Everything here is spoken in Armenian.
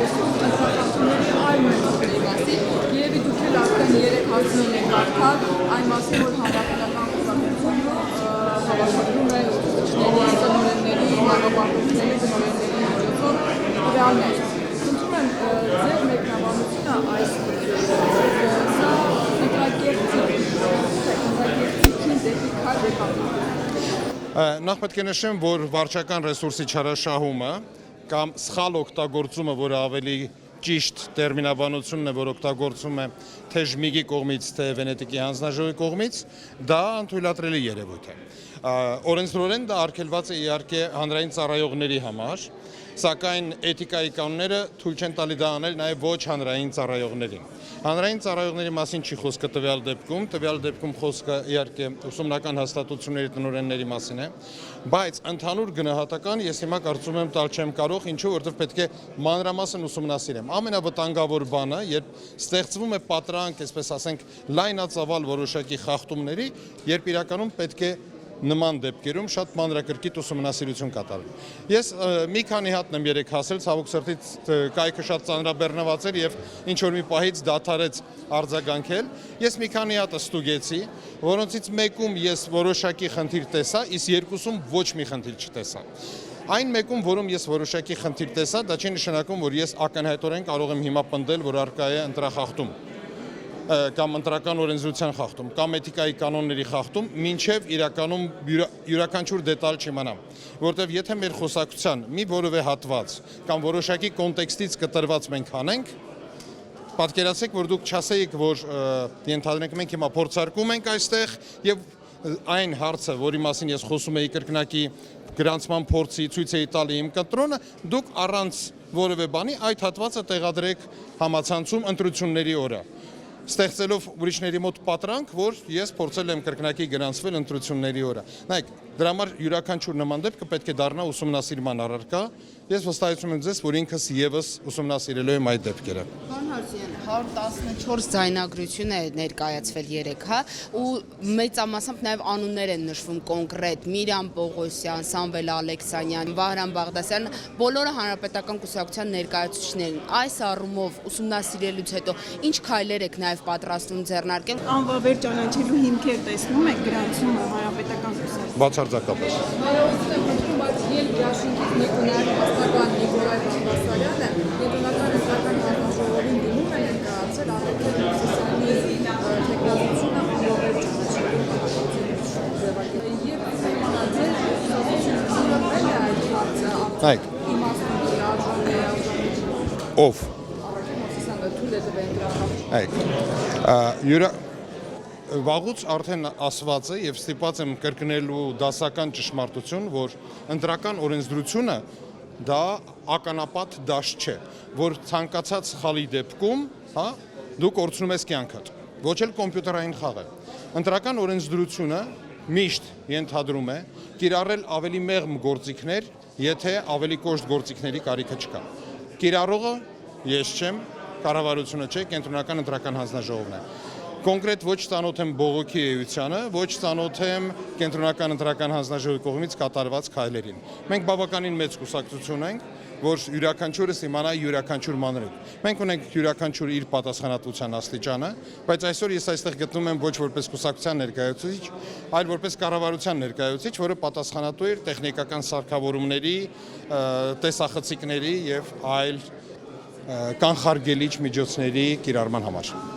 խոսում ընտրախախտումների այլ մեթոդների մասին, երևի դուք էլ արդեն 3 հարցներ ներկայացաք այն մասին, որ հանրապետական կուսակցությունը հավաքագրում է ուսուցիչների, տնօրենների, մանկապարտեզների, տնօրենների միջոցով տվյալներ։ Խնդրում եմ ձեր մեկնաբանությունը այս սա հետաքրքիր դեպի քայլ Նախ պետք է նշեմ, որ վարչական ռեսուրսի չարաշահումը կամ սխալ օգտագործումը, որը ավելի ճիշտ տերմինաբանությունն է, որ օգտագործում է թե Ժմիգի կողմից, թե Վենետիկի հանձնաժողովի կողմից, դա անթույլատրելի երևույթ է։ Օրենսդրորեն դա արգելված է իհարկե հանրային ծառայողների համար, սակայն էթիկայի կանոնները թույլ չեն տալի դա անել նաև ոչ հանրային ծառայողներին։ Հանրային ծառայողների մասին չի խոսքը տվյալ դեպքում խոսքը իհարկե ուսումնական հաստատությունների տնօրենների մասին է, բայց ընդհանուր գնահատական ես հիմա կարծում եմ տալ չեմ կարող, ինչու, որովհետև պետք է մանրամասն ուսումնասիրեմ։ Ամենավտանգավոր բանը, երբ ստեղծվում է պատրանք, այսպես ասենք, լայնածավալ որոշակի խախտումների, երբ իրականում պետք է նման դեպքերում շատ մանրակրկիտ ուսումնասիրություն կատարել։ Ես մի քանի հատն եմ երեք հասել, ցավոք սրտից կայքը շատ ծանրաբեռնված էր եւ ինչ որ մի պահից դադարեց արձագանքել։ Ես մի քանի հատը ստուգեցի, որոնցից մեկում ես որոշակի խնդիր տեսա, իսկ երկուսում ոչ մի խնդիր չտեսա։ Այն մեկում, որում ես որոշակի խնդիր տեսա, դա չի նշանակում, որ ես ակնհայտորեն կարող եմ հիմա պնդել, որ առկա է ընտրախախտում կամ ընտրական օրենսդրության խախտում, կամ էթիկայի կանոնների խախտում, մինչև իրականում յուրաքանչյուր դետալ չիմանամ, որովհետև եթե մեր խոսակցության մի որևէ հատված կամ որոշակի կոնտեքստից կտրված մենք անենք, պատկերացրեք, որ դուք չասեիք, որ ենթադրենք մենք հիմա փորձարկում ենք այստեղ եւ այն հարցը, որի մասին ես խոսում էի կրկնակի գրանցման փորձի ցույց էի տալի իմ կտրոնը, դուք առանց որևէ բանի այդ հատվածը տեղադրեք համացանցում ընտրությունների օրը, ստեղծելով ուրիշների մոտ պատրանք, որ ես փորձել եմ կրկնակի գրանցվել ընտրությունների օրը։ Նայեք, դրա համար յուրաքանչյուր նման դեպքը պետք է դառնա ուսումնասիրման առարկա։ Ես վստահեցնում եմ ձեզ, որ ինքս եւս ուսումնասիրելու եմ այդ դեպքերը։ Պարոն Հարությունյան, 114 ձայնագրություն է ներկայացվել 3, հա, ու մեծամասամբ նաև անուններ են նշվում կոնկրետ՝ Միրիամ Պողոսյան, Սամվել Ալեքսանյան, Վահրամ Բաղդասյան, բոլորը հանրապետական կուսակցության ներկայացուցիչներն։ Այս առումով ուսումնասիրելուց հետո ինչ քայլեր եք նաև պատրաստում ձեռնարկել։ Անվավեր ճանաչելու հիմքեր տեսնում եք գրանցումը հանրապետական կուսակցության։ Բացարձակապես։ Երաշինքից մեկունար հաստական Նիկոլայ Բաղդասարյանը Կենտրոնական ընտրական հանձնաժողովին դիմում է ներկայացել Ալեքսանդր Մովսիսյանի թեկնածությունը անվավեր ճանաչելու ձևակերպել։ Եվ իմանալու ուսումնասիրել է այդ հարցը իմաստուն դրաժանի ով Մովսիսյանը թույլ է տվել ընտրական Վաղուց արդեն ասված է եւ ստիպված եմ կրկնելու դասական ճշմարտություն, որ ընտրական օրենսդրությունը դա ականապատ դաշտ չէ, որ ցանկացած սխալի դեպքում, հա, դու կորցնում ես կյանքդ, ոչ էլ կոմպյուտերային խաղ է։ Ընտրական օրենսդրությունը միշտ ենթադրում է կիրառել ավելի մեղմ գործիքներ, եթե ավելի կոշտ գործիքների կարիքը չկա։ Կիրառողը ես չեմ, կառավարությունը չէ, Կենտրոնական ընտրական հանձնաժողովն է։ Կոնկրետ ոչ ծանոթ եմ բողոքի էությանը, ոչ ծանոթ եմ Կենտրոնական ընտրական հանձնաժողովի կողմից կատարված քայլերին։ Մենք բավականին մեծ կուսակցություն ենք, որ յուրաքանչյուրս իմանա յուրաքանչյուր մանրուք։ Մենք ունենք յուրաքանչյուր իր պատասխանատվության աստիճանը, բայց այսօր ես այստեղ գտնում եմ ոչ որպես կուսակցության ներկայացուցիչ, այլ որպես կառավարության ներկայացուցիչ, որը պատասխանատու է տեխնիկական սարքավորումների, տեսախցիկների եւ այլ կանխարգելիչ միջոցների կիրառման համար։